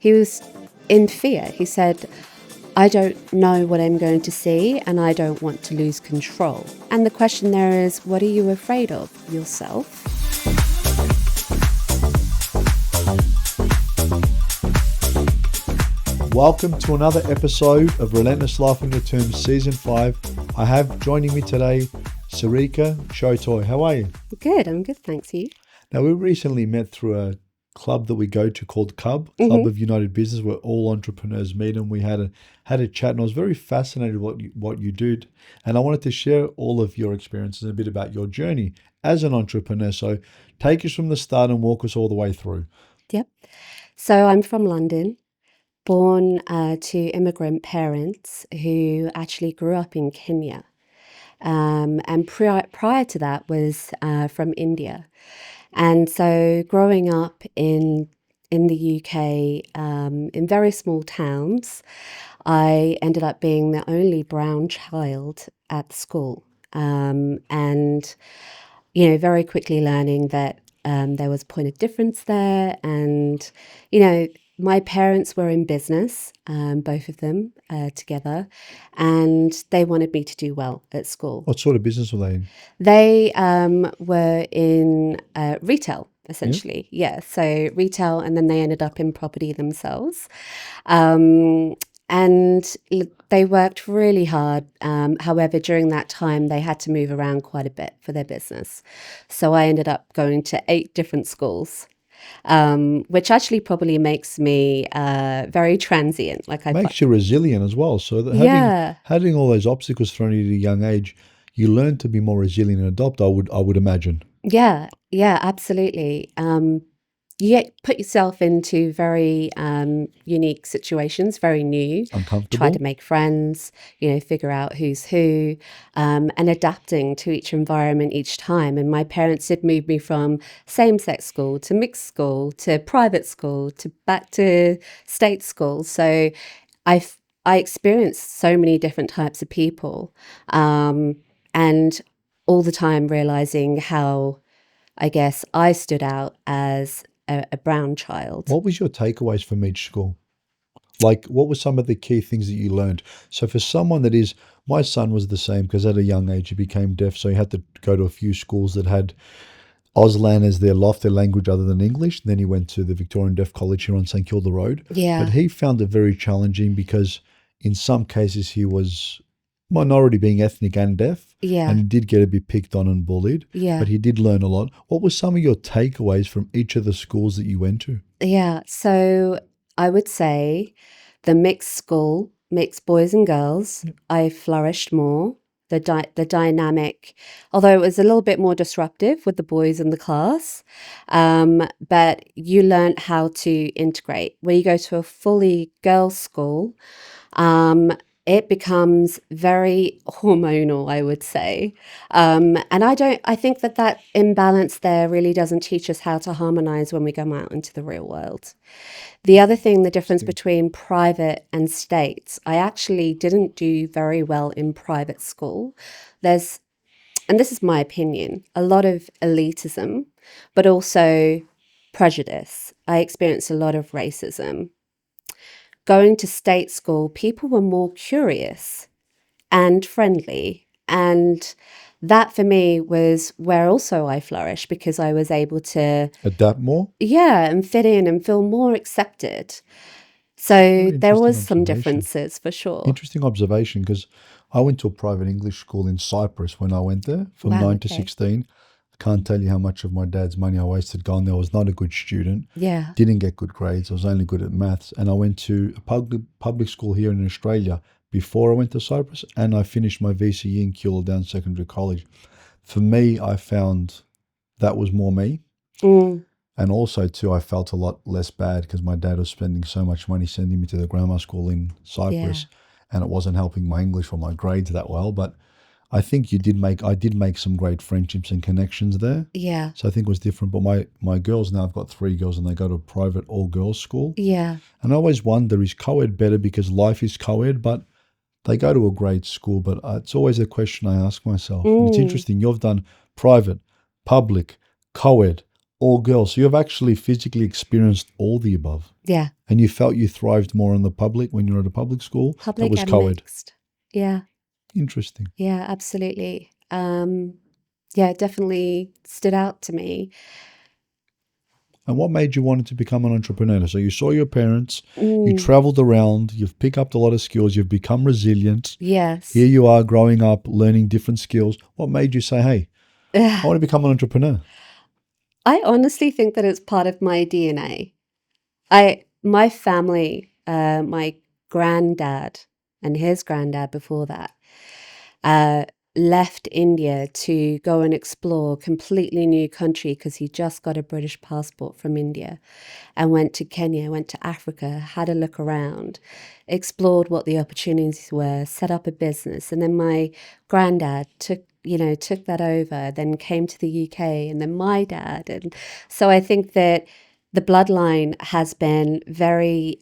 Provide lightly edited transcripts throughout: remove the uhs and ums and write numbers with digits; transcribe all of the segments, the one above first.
he was in fear. He said, I don't know what I'm going to see and I don't want to lose control. And the question there is, what are you afraid of? Yourself? Welcome to another episode of Relentless Life on Your Terms Season 5. I have joining me today Saarika, Chotai. How are you? Good, I'm good, thanks. You? Now, we recently met through a club that we go to called Club of United Business, where all entrepreneurs meet, and we had a chat, and I was very fascinated what you do, and I wanted to share all of your experiences and a bit about your journey as an entrepreneur. So take us from the start and walk us all the way through. Yep. So I'm from London, born to immigrant parents who actually grew up in Kenya. And prior to that was from India. And so growing up in the UK, in very small towns, I ended up being the only brown child at school. And, very quickly learning that there was a point of difference there. And, my parents were in business, both of them together, and they wanted me to do well at school. What sort of business were they in? They were in retail, essentially. Yeah, so retail, and then they ended up in property themselves. And they worked really hard. However, during that time, they had to move around quite a bit for their business. So I ended up going to 8 different schools. Which actually probably makes me very transient. Makes you resilient as well. So that having all those obstacles thrown at you at a young age, you learn to be more resilient and adopt. I would imagine. Yeah, absolutely. You put yourself into very unique situations, very new. Uncomfortable. Try to make friends, figure out who's who, and adapting to each environment each time. And my parents did move me from same-sex school to mixed school to private school to back to state school. So I experienced so many different types of people, and all the time realizing how, I guess, I stood out as a brown child. What was your takeaways from each school? Like, what were some of the key things that you learned? So for someone my son was the same, because at a young age he became deaf, so he had to go to a few schools that had Auslan as their language other than English. Then he went to the Victorian Deaf College here on St Kilda Road. Yeah. But he found it very challenging because in some cases he was minority, being ethnic and deaf. Yeah. And he did get a bit picked on and bullied. Yeah. But he did learn a lot. What were some of your takeaways from each of the schools that you went to? Yeah. So I would say the mixed school, mixed boys and girls, I flourished more. The dynamic, although it was a little bit more disruptive with the boys in the class, but you learned how to integrate. When you go to a fully girls' school, it becomes very hormonal, I would say. And I think that imbalance there really doesn't teach us how to harmonize when we go out into the real world. The other thing, the difference between private and state, I actually didn't do very well in private school. And this is my opinion, a lot of elitism, but also prejudice. I experienced a lot of racism. Going to state school, people were more curious and friendly. And that for me was where also I flourished, because I was able to adapt more. Yeah, and fit in and feel more accepted. So there was some differences for sure. Interesting observation, because I went to a private English school in Cyprus when I went there from 9 to 16. I can't tell you how much of my dad's money I wasted going there. I was not a good student. Yeah. Didn't get good grades. I was only good at maths. And I went to a public school here in Australia before I went to Cyprus, and I finished my VCE in Keilor Down Secondary College. For me, I found that was more me. And also, too, I felt a lot less bad because my dad was spending so much money sending me to the grammar school in Cyprus, and it wasn't helping my English or my grades that well. But I think I did make some great friendships and connections there. Yeah. So I think it was different. But my girls now, I've got 3 girls, and they go to a private all-girls school. Yeah. And I always wonder, is co-ed better because life is co-ed? But they go to a great school. But it's always a question I ask myself. And it's interesting. You've done private, public, co-ed, all girls. So you've actually physically experienced all the above. Yeah. And you felt you thrived more in the public when you were at a public school that Public was and co-ed. mixed. Yeah. Interesting. Yeah, absolutely. Yeah, it definitely stood out to me. And what made you want to become an entrepreneur? So you saw your parents, you Mm, traveled around, you've picked up a lot of skills, you've become resilient. yes. Here you are growing up, learning different skills. What made you say, hey, I want to become an entrepreneur? I honestly think that it's part of my DNA. My family, my granddad and his granddad before that, uh, left India to go and explore a completely new country because he just got a British passport from India and went to Kenya, went to Africa, had a look around, explored what the opportunities were, set up a business. And then my granddad took that over, then came to the UK, and then my dad. And so I think that the bloodline has been very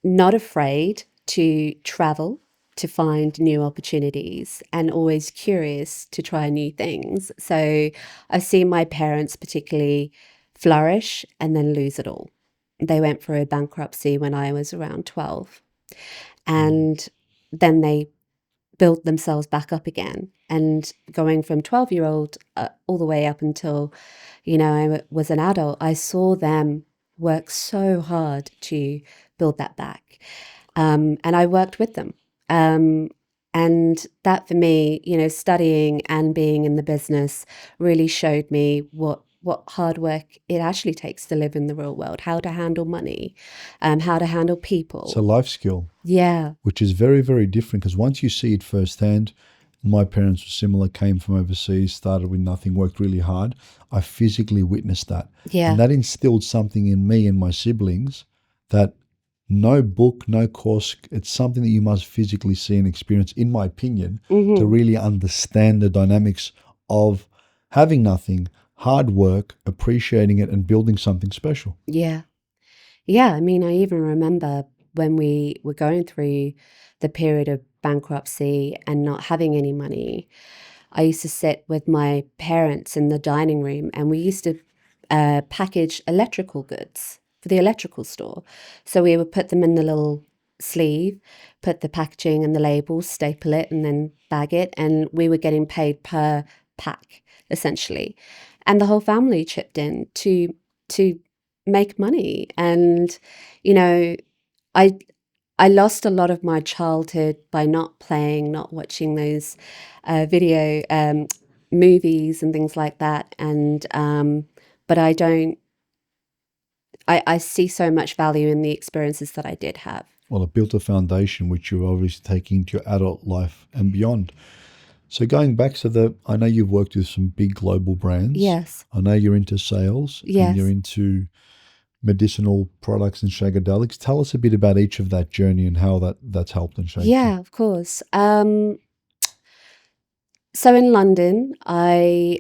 not afraid to travel to find new opportunities and always curious to try new things. So I've seen my parents particularly flourish and then lose it all. They went through a bankruptcy when I was around 12, and then they built themselves back up again. And going from 12-year-old all the way up until, I was an adult, I saw them work so hard to build that back. And I worked with them. And that for me, studying and being in the business really showed me what hard work it actually takes to live in the real world, how to handle money, how to handle people. It's a life skill. Yeah. Which is very, very different because once you see it firsthand, my parents were similar, came from overseas, started with nothing, worked really hard. I physically witnessed that. Yeah. And that instilled something in me and my siblings that no book, no course, it's something that you must physically see and experience, in my opinion, to really understand the dynamics of having nothing, hard work, appreciating it, and building something special. Yeah. Yeah. I mean, I even remember when we were going through the period of bankruptcy and not having any money, I used to sit with my parents in the dining room and we used to package electrical goods for the electrical store. So we would put them in the little sleeve, put the packaging and the labels, staple it, and then bag it. And we were getting paid per pack, essentially. And the whole family chipped in to make money. And, you know, I I lost a lot of my childhood by not playing, not watching those video movies and things like that. And but I don't. I see so much value in the experiences that I did have. Well, it built a foundation which you're obviously taking into your adult life and beyond. So going back to I know you've worked with some big global brands. Yes. I know you're into sales and Yes. you're into medicinal products and psychedelics. Tell us a bit about each of that journey and how that's helped and shaped you. Yeah, of course. So in London, I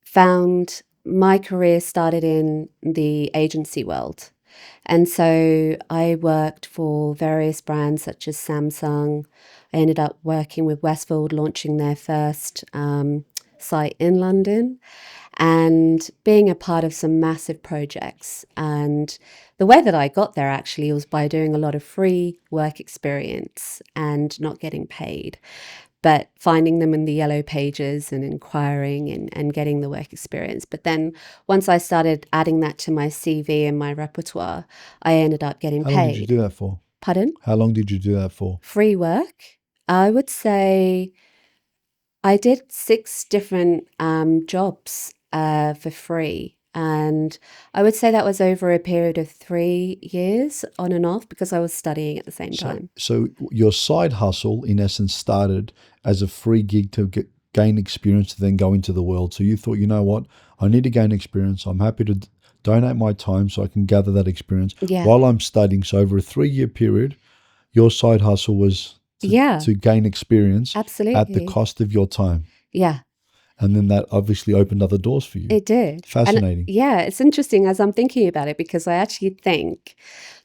found my career started in the agency world. And so I worked for various brands such as Samsung. I ended up working with Westfield, launching their first site in London and being a part of some massive projects. And the way that I got there actually was by doing a lot of free work experience and not getting paid, but finding them in the yellow pages and inquiring and getting the work experience. But then once I started adding that to my CV and my repertoire, I ended up getting paid. How long did you do that for? Pardon? How long did you do that for? Free work? I would say I did 6 different jobs for free. And I would say that was over a period of 3 years on and off because I was studying at the same time. So your side hustle, in essence, started as a free gig to gain experience to then go into the world. So you thought, you know what, I need to gain experience. I'm happy to donate my time so I can gather that experience while I'm studying. So over a 3-year period, your side hustle was to gain experience at the cost of your time. Yeah. And then that obviously opened other doors for you. It did. Fascinating. And it's interesting as I'm thinking about it because I actually think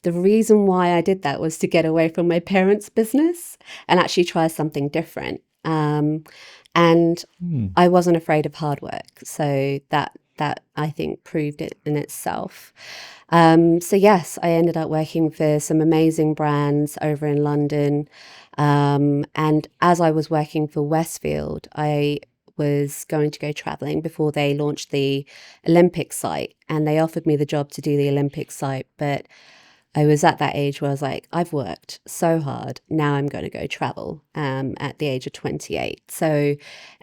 the reason why I did that was to get away from my parents' business and actually try something different. And Hmm. I wasn't afraid of hard work. So that I think proved it in itself. So yes, I ended up working for some amazing brands over in London. And as I was working for Westfield, I was going to go traveling before they launched the Olympic site, and they offered me the job to do the Olympic site. But I was at that age where I was like, I've worked so hard. Now I'm going to go travel at the age of 28. So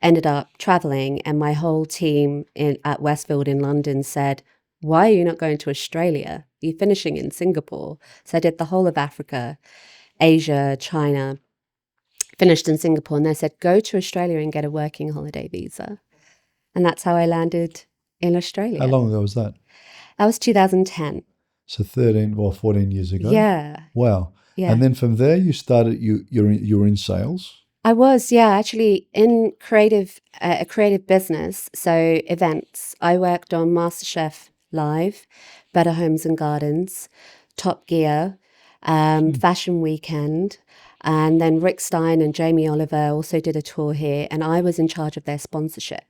ended up traveling, and my whole team at Westfield in London said, why are you not going to Australia? You're finishing in Singapore. So I did the whole of Africa, Asia, China, finished in Singapore. And they said, go to Australia and get a working holiday visa. And that's how I landed in How Australia. long ago was that? That was 2010. So 13 or 14 years ago. Yeah. Wow. Yeah. And then from there, you started. You were in sales. I was, yeah, actually in a creative business, so events. I worked on MasterChef Live, Better Homes and Gardens, Top Gear, Fashion Weekend, and then Rick Stein and Jamie Oliver also did a tour here, and I was in charge of their sponsorship.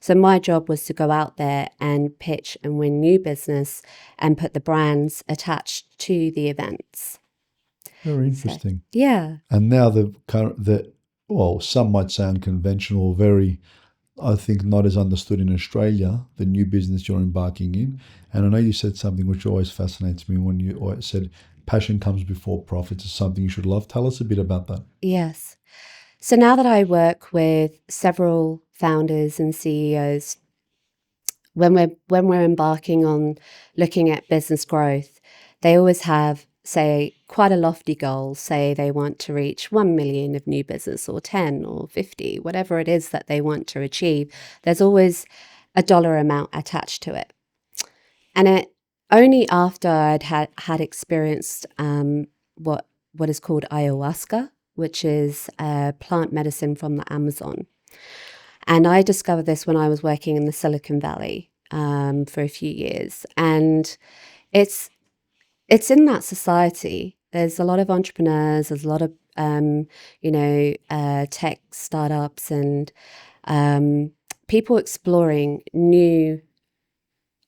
So my job was to go out there and pitch and win new business and put the brands attached to the events. Very So, interesting. yeah. And now well, some might say unconventional, very, I think, not as understood in Australia, the new business you're embarking in. And I know you said something which always fascinates me when you always said passion comes before profits is something you should love. Tell us a bit about that. Yes. So now that I work with several founders and CEOs, when we're embarking on looking at business growth, they always have, say, quite a lofty goal. Say they want to reach 1 million of new business, or 10 or 50, whatever it is that they want to achieve. There's always a dollar amount attached to it. And it only after I'd had experienced what is called ayahuasca, which is a plant medicine from the Amazon. And I discovered this when I was working in the Silicon Valley for a few years. And it's in that society. There's a lot of entrepreneurs. There's a lot of tech startups and people exploring new,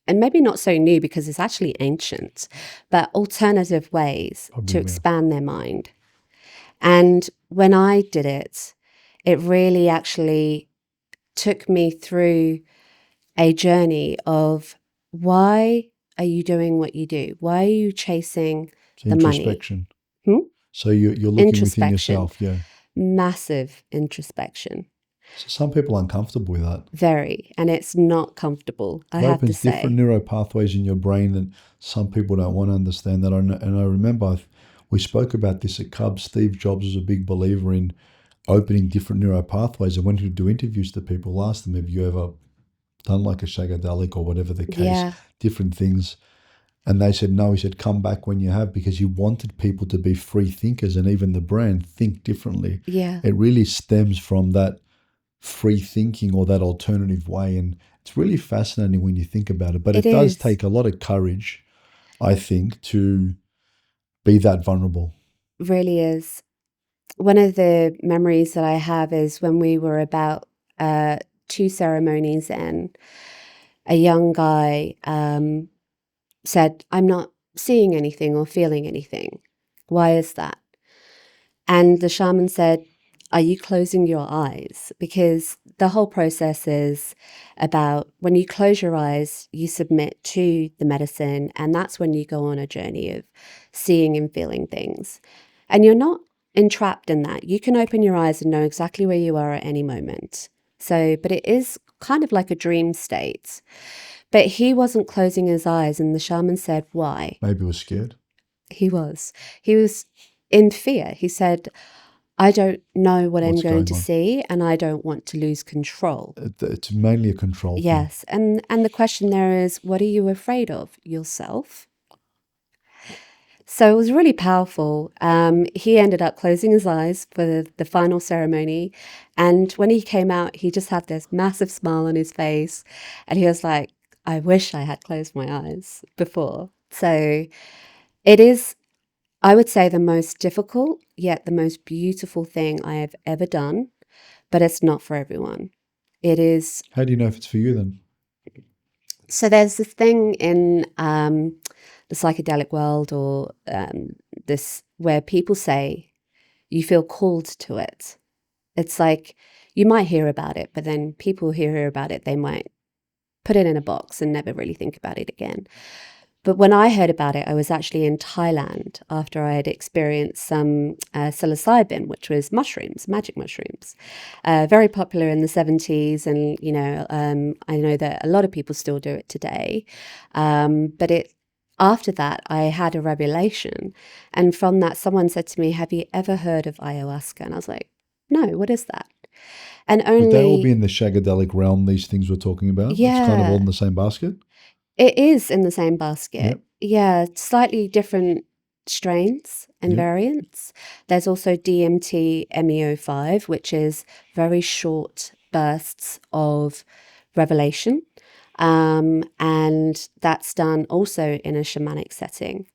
and maybe not so new because it's actually ancient, but alternative ways Probably, to expand their mind. And when I did it, it really actually took me through a journey of why are you doing what you do? Why are you chasing it's the money? introspection. Hmm? So you're looking within Introspection. yourself, yeah. Massive introspection. So some people are uncomfortable with that. Very. And it's not comfortable, I It have to opens different say. neural pathways in your brain that some people don't want to understand. That and I remember we spoke about this at Cubs. Steve Jobs was a big believer in opening different neural pathways. And when he would do interviews to people, ask them, have you ever done like a psychedelic or whatever the case, Yeah. different things. And they said, no, he said, come back when you have, because he wanted people to be free thinkers and even the brand think differently. Yeah. It really stems from that free thinking or that alternative way. And it's really fascinating when you think about it. But it does is. take a lot of courage, I think, to be that vulnerable. Really is. One of the memories that I have is when we were about 2 ceremonies in, a young guy said, I'm not seeing anything or feeling anything. Why is that? And the shaman said, are you closing your eyes? Because the whole process is about when you close your eyes, you submit to the medicine, and that's when you go on a journey of seeing and feeling things. And you're not entrapped in that. You can open your eyes and know exactly where you are at any moment. So, but it is kind of like a dream state. But he wasn't closing his eyes, and the shaman said, why? Maybe he was scared. He was. He was in fear. He said, I don't know what I'm going to see, and I don't want to lose control. It's mainly a control thing. Yes. And the question there is, what are you afraid of? Yourself? So it was really powerful. He ended up closing his eyes for the final ceremony. And when he came out, he just had this massive smile on his face. And he was like, I wish I had closed my eyes before. So it is, I would say, the most difficult, yet the most beautiful thing I have ever done. but it's not for everyone. It is. How do you know if it's for you then? So there's this thing in the psychedelic world, or this, where people say you feel called to it. It's like you might hear about it, but then people who hear about it, they might put it in a box and never really think about it again. But when I heard about it, I was actually in Thailand after I had experienced some psilocybin, which was mushrooms, magic mushrooms, very popular in the 70s. And, I know that a lot of people still do it today. But after that, I had a revelation. And from that, someone said to me, "Have you ever heard of ayahuasca?" And I was like, "No, what is that?" And Would they all be only, in the shagadelic realm, these things we're talking about? It's kind of all in yeah, the same basket? it is in the same basket. Yep, Yeah, slightly different strains and yep. variants. There's also DMT MEO5, which is very short bursts of revelation. And that's done also in a shamanic setting,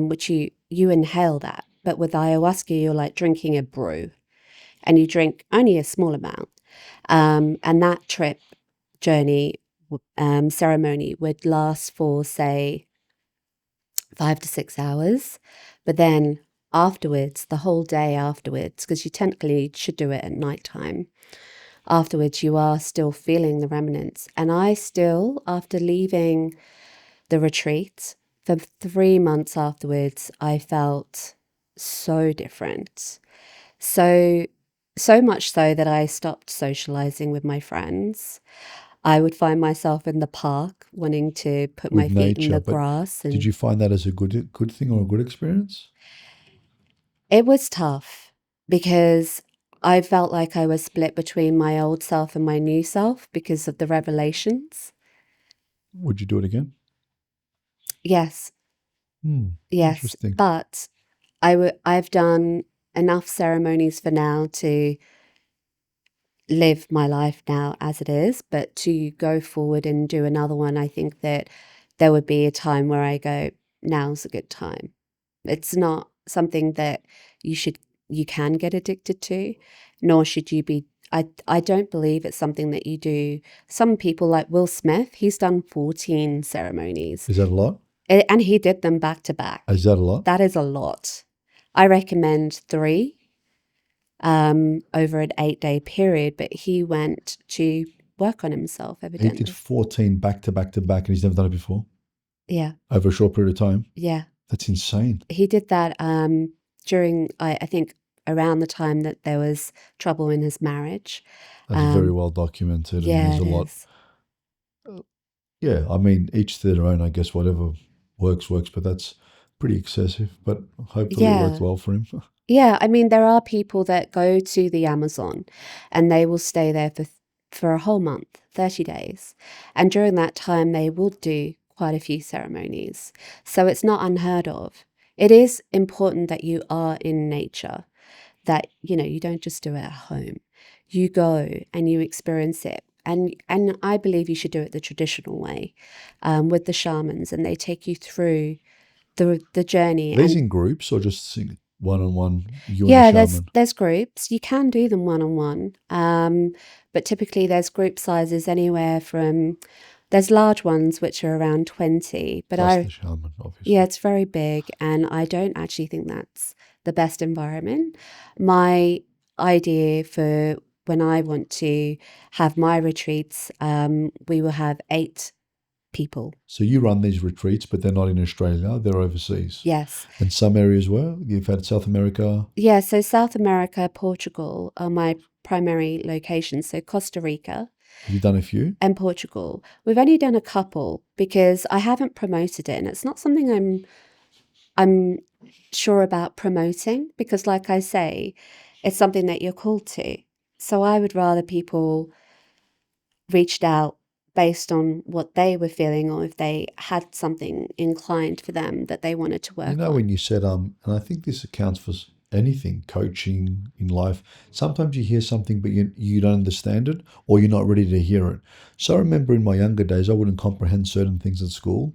which you inhale that. But with ayahuasca, you're like drinking a brew, and you drink only a small amount. And that trip journey ceremony would last for, say, 5 to 6 hours. But then afterwards, the whole day afterwards, because you technically should do it at night time, afterwards, you are still feeling the remnants. And I still, after leaving the retreat, for 3 months afterwards, I felt so different. So, so much so that I stopped socializing with my friends. I would find myself in the park wanting to put my With feet in nature. the But grass, did and you find that as a good thing or a good experience? it was tough because I felt like I was split between my old self and my new self because of the revelations. Would you do it again? Yes, Hmm. yes, Interesting. but I've done enough ceremonies for now to live my life now as it is, but to go forward and do another one, I think that there would be a time where I go, now's a good time. It's not something that you can get addicted to, nor should you be. I don't believe it's something that you do. Some people like Will Smith, he's done 14 ceremonies, Is that a lot? and he did them back to back. Is that a lot? That is a lot. I recommend three over an 8-day period, but he went to work on himself, He did evidently. 14 back to back to back and he's never done it before Yeah, over a short period of time. yeah. That's insane. He did that during, I think, around the time that there was trouble in his marriage. That's very Um, well documented and yeah, there's it a lot. is. Yeah, I mean, each to their own, I guess, whatever works, but that's pretty excessive. But hopefully it worked Yeah. well for him. Yeah, I mean, there are people that go to the Amazon and they will stay there for a whole month, 30 days. And during that time, they will do quite a few ceremonies. So it's not unheard of. It is important that you are in nature, that, you don't just do it at home. You go and you experience it. And I believe you should do it the traditional way, with the shamans, and they take you through the journey. These And in groups or just one on one, you and the yeah, there's shaman? there's groups. You can do them one on one, but typically there's group sizes anywhere from, there's large ones which are around 20. But Plus the shaman, yeah, obviously. it's very big, and I don't actually think that's the best environment. My idea for when I want to have my retreats, we will have 8 people. So you run these retreats, but they're not in Australia, they're overseas. Yes. And some areas were, you've had South America. Yeah, so South America, Portugal are my primary locations. So Costa Rica Have you done a few? and Portugal. We've only done a couple because I haven't promoted it, and it's not something I'm sure about promoting because, like I say, it's something that you're called to. So I would rather people reached out based on what they were feeling, or if they had something inclined for them that they wanted to You work know, on. when you said, and I think this accounts for anything, coaching in life, sometimes you hear something, but you don't understand it or you're not ready to hear it. So I remember in my younger days, I wouldn't comprehend certain things at school,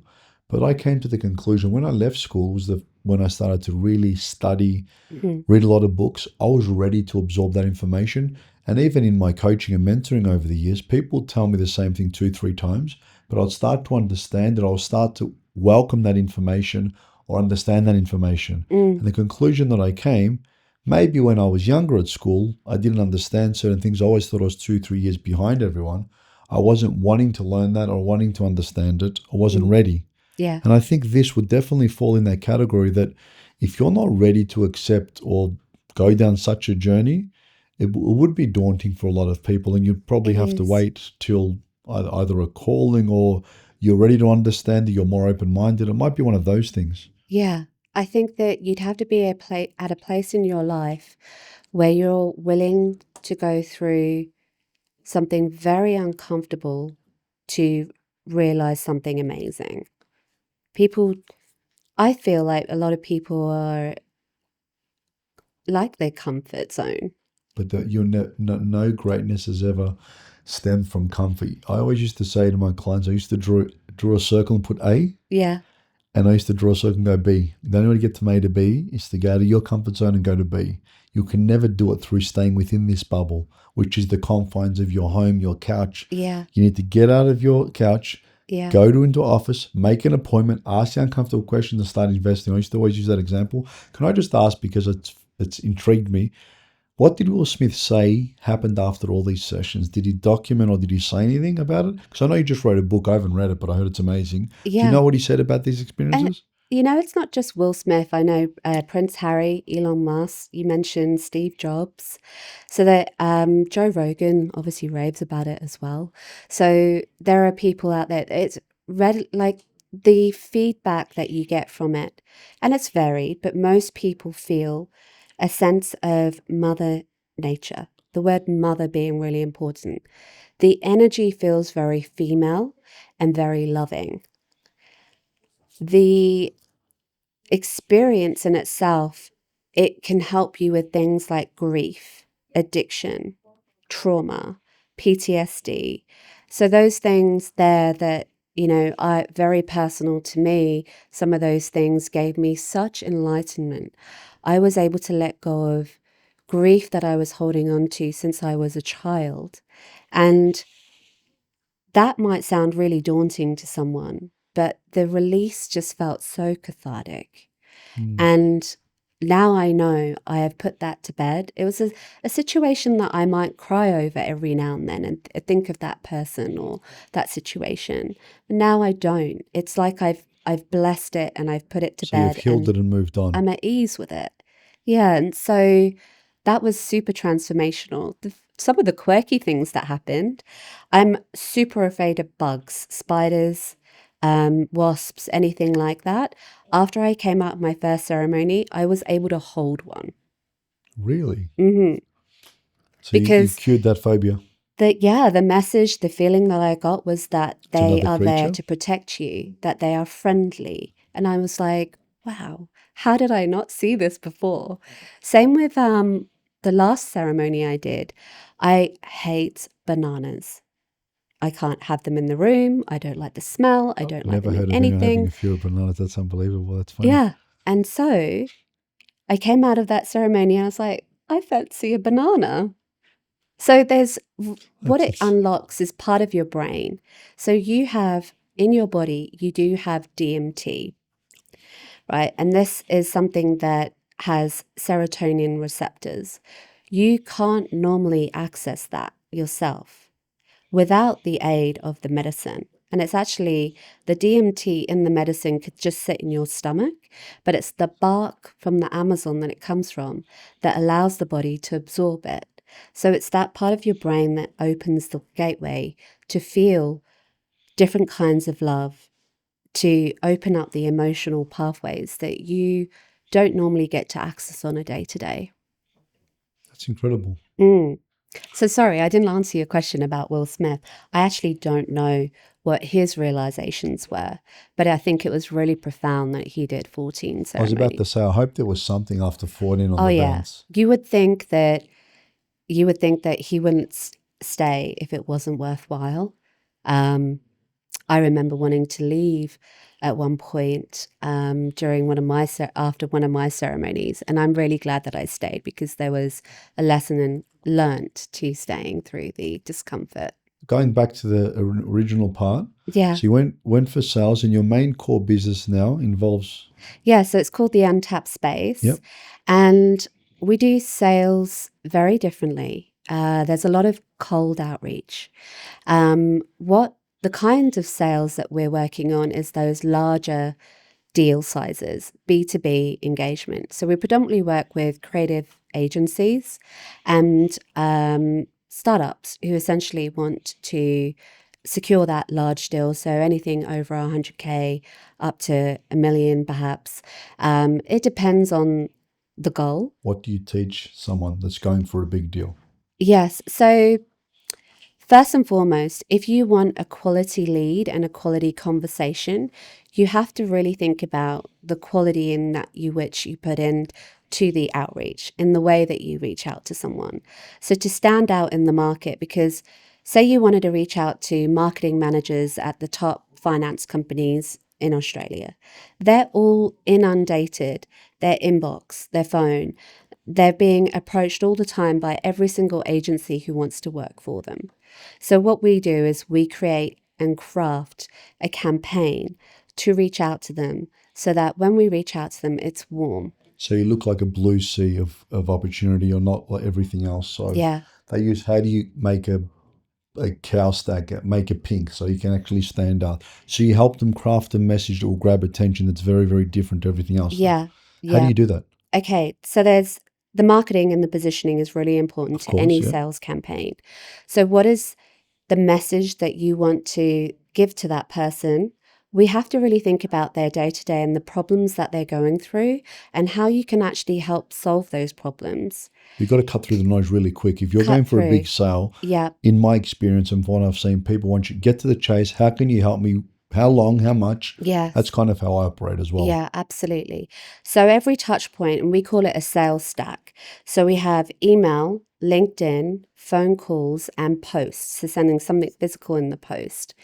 but I came to the conclusion when I left school was when I started to really study, Mhm. read a lot of books. I was ready to absorb that information And even in my coaching and mentoring over the years, people would tell me the same thing 2, 3 times, but I'd start to understand it. I'll start to welcome that information or understand that information. Mm. And the conclusion that I came, maybe when I was younger at school, I didn't understand certain things. I always thought I was 2, 3 years behind everyone. I wasn't wanting to learn that or wanting to understand it. I wasn't ready. Yeah. And I think this would definitely fall in that category that if you're not ready to accept or go down such a journey, it would be daunting for a lot of people. And you'd probably It have to is. wait till either a calling or you're ready to understand it, you're more open-minded. It might be one of those things. Yeah. I think that you'd have to be at a place in your life where you're willing to go through something very uncomfortable to realize something amazing. I feel like a lot of people are like their comfort zone. But no greatness has ever stemmed from comfort. I always used to say to my clients, I used to draw a circle and put A, Yeah. and I used to draw a circle and go B. The only way to get from A to B is to go out of your comfort zone and go to B. You can never do it through staying within this bubble, which is the confines of your home, your couch. Yeah. You need to get out of your couch, Yeah. go into an office, make an appointment, ask the uncomfortable questions and start investing. I used to always use that example. Can I just ask, because it's intrigued me, what did Will Smith say happened after all these sessions? Did he document or did he say anything about it? Because I know you just wrote a book. I haven't read it, but I heard it's amazing. Do you Yeah. know what he said about these And experiences? it's not just Will Smith. I know Prince Harry, Elon Musk. You mentioned Steve Jobs. So that Joe Rogan obviously raves about it as well. So there are people out there. It's like the feedback that you get from it, and it's varied, but most people feel a sense of mother nature. The word mother being really important. The energy feels very female and very loving. The experience in itself, it can help you with things like grief, addiction, trauma, PTSD. So those things there that, are very personal to me, some of those things gave me such enlightenment. I was able to let go of grief that I was holding on to since I was a child. And that might sound really daunting to someone, but the release just felt so cathartic. And now I know I have put that to bed. It was a situation that I might cry over every now and then and think of that person or that situation. But now I don't. It's like I've blessed it and I've put it to So you've bed healed and it and moved on. I'm at ease with it. Yeah, and so that was super transformational. Some of the quirky things that happened. I'm super afraid of bugs, spiders, wasps, anything like that. After I came out of my first ceremony, I was able to hold one. Really? Hmm. So you Because cured that phobia. the message, the feeling that I got was that It's they another are there creature. to protect you, that they are friendly. And I was like, wow, how did I not see this before? Same with the last ceremony I did. I hate bananas. I can't have them in the room. I don't like the smell. I don't like Never them in heard of anyone having anything. a fear of bananas. That's unbelievable. That's funny. Yeah. And so I came out of that ceremony and I was like, I fancy a banana. So what it That's unlocks is part of your brain. So you have in your body, you do have DMT, right? And this is something that has serotonin receptors. You can't normally access that yourself without the aid of the medicine. And it's actually the DMT in the medicine could just sit in your stomach, but it's the bark from the Amazon that it comes from that allows the body to absorb it. So it's that part of your brain that opens the gateway to feel different kinds of love, to open up the emotional pathways that you don't normally get to access on a day to day. incredible. So sorry, I didn't answer your question about Will Smith. I actually don't know what his realizations were, but I think it was really profound that he did 14 I was about ceremonies. to say, I hope there was something after 14 on Oh the yeah. bounce. You would think that he wouldn't stay if it wasn't worthwhile. I remember wanting to leave at one point during after one of my ceremonies, and I'm really glad that I stayed because there was a lesson learnt to staying through the discomfort. Going back to the original part, Yeah. so you went for sales, and your main core business now involves. Yeah, so it's called the Untapped Space. Yep. And we do sales very differently. There's a lot of cold outreach. What the kind of sales that we're working on is those larger deal sizes, B2B engagement. So we predominantly work with creative agencies and startups who essentially want to secure that large deal. So anything over 100K up to $1 million, perhaps. It depends on the goal. What do you teach someone that's going for a big deal? Yes. So first and foremost, if you want a quality lead and a quality conversation, you have to really think about the quality in that which you put in to the outreach, in the way that you reach out to someone. So to stand out in the market, because say you wanted to reach out to marketing managers at the top finance companies in Australia, they're all inundated, their inbox, their phone. They're being approached all the time by every single agency who wants to work for them. So what we do is we create and craft a campaign to reach out to them so that when we reach out to them, it's warm. So you look like a blue sea of opportunity. You're not like everything else. So Yeah. they use, how do you make a cow stack, make it pink so you can actually stand out? So you help them craft a message that will grab attention that's very, very different to everything else. Yeah. How do you do that? Okay, so there's the marketing and the positioning is really important Of to course, any yeah. sales campaign. So what is the message that you want to give to that person? We have to really think about their day-to-day and the problems that they're going through and how you can actually help solve those problems. You've got to cut through the noise really quick. If you're going for a big sale, Yeah. in my experience and from what I've seen, people want you to get to the chase. How can you help me? How long? How much? Yes. That's kind of how I operate as well. Yeah, absolutely. So every touch point, and we call it a sales stack. So we have email, LinkedIn, phone calls, and posts. So sending something physical in the post.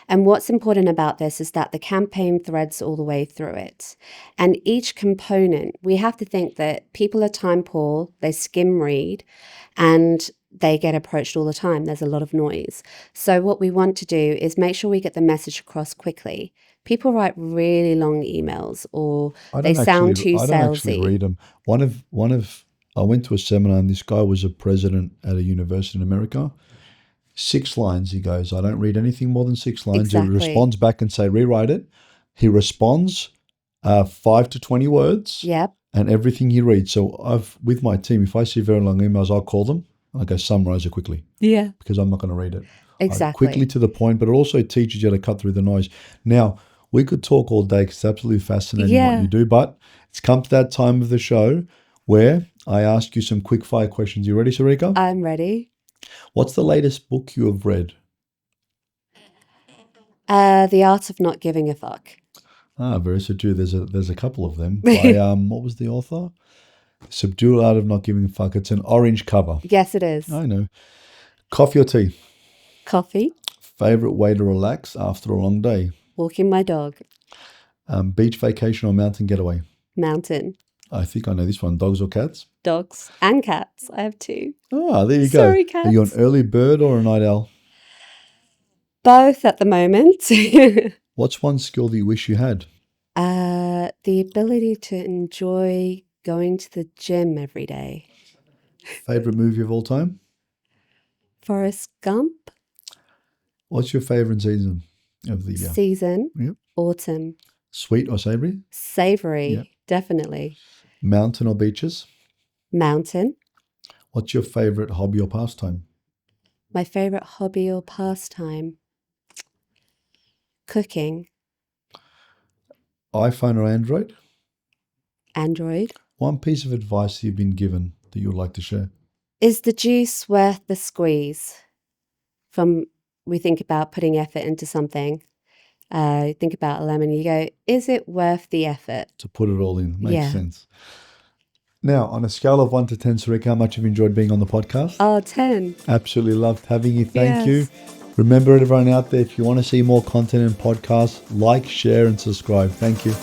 And what's important about this is that the campaign threads all the way through it. And each component, we have to think that people are time poor, they skim read, and they get approached all the time. There's a lot of noise. So what we want to do is make sure we get the message across quickly. People write really long emails, or they sound too salesy. I don't actually read them. I went to a seminar, and this guy was a president at a university in America. 6 lines, he goes, I don't read anything more than 6 lines. Exactly. He responds back and say, rewrite it. He responds 5 to 20 words. Yep. And everything he reads. So with my team, if I see very long emails, I'll call them. I go, summarize it quickly. Yeah. Because I'm not going to read it. Exactly. Quickly to the point, but it also teaches you to cut through the noise. Now, we could talk all day because it's absolutely fascinating what you do, but it's come to that time of the show where I ask you some quick fire questions. You ready, Saarika? I'm ready. What's the latest book you have read? The Art of Not Giving a Fuck. Very subdued. There's a couple of them. By what was the author? Subdued Art of Not Giving a Fuck. It's an orange cover. Yes, it is. I know. Coffee or tea? Coffee. Favorite way to relax after a long day? Walking my dog. Beach vacation or mountain getaway? Mountain. I think I know this one. Dogs or cats? Dogs and cats. I have 2. There you go. Sorry, cats. Are you an early bird or a night owl? Both at the moment. What's one skill that you wish you had? The ability to enjoy going to the gym every day. Favorite movie of all time? Forrest Gump. What's your favorite season of the year? Season. Yep. Autumn. Sweet or savory? Savory. Yep. Definitely. Mountain or beaches? Mountain. What's your favorite hobby or pastime? My favorite hobby or pastime? Cooking. iPhone or Android? Android. One piece of advice you've been given that you would like to share? Is the juice worth the squeeze? We think about putting effort into something. Think about a lemon. You go, is it worth the effort? To put it all in. Makes sense. Now, on a scale of 1 to 10, Saarika, how much have you enjoyed being on the podcast? 10. Absolutely loved having you. Thank you. Remember, everyone out there, if you want to see more content and podcasts, like, share, and subscribe. Thank you.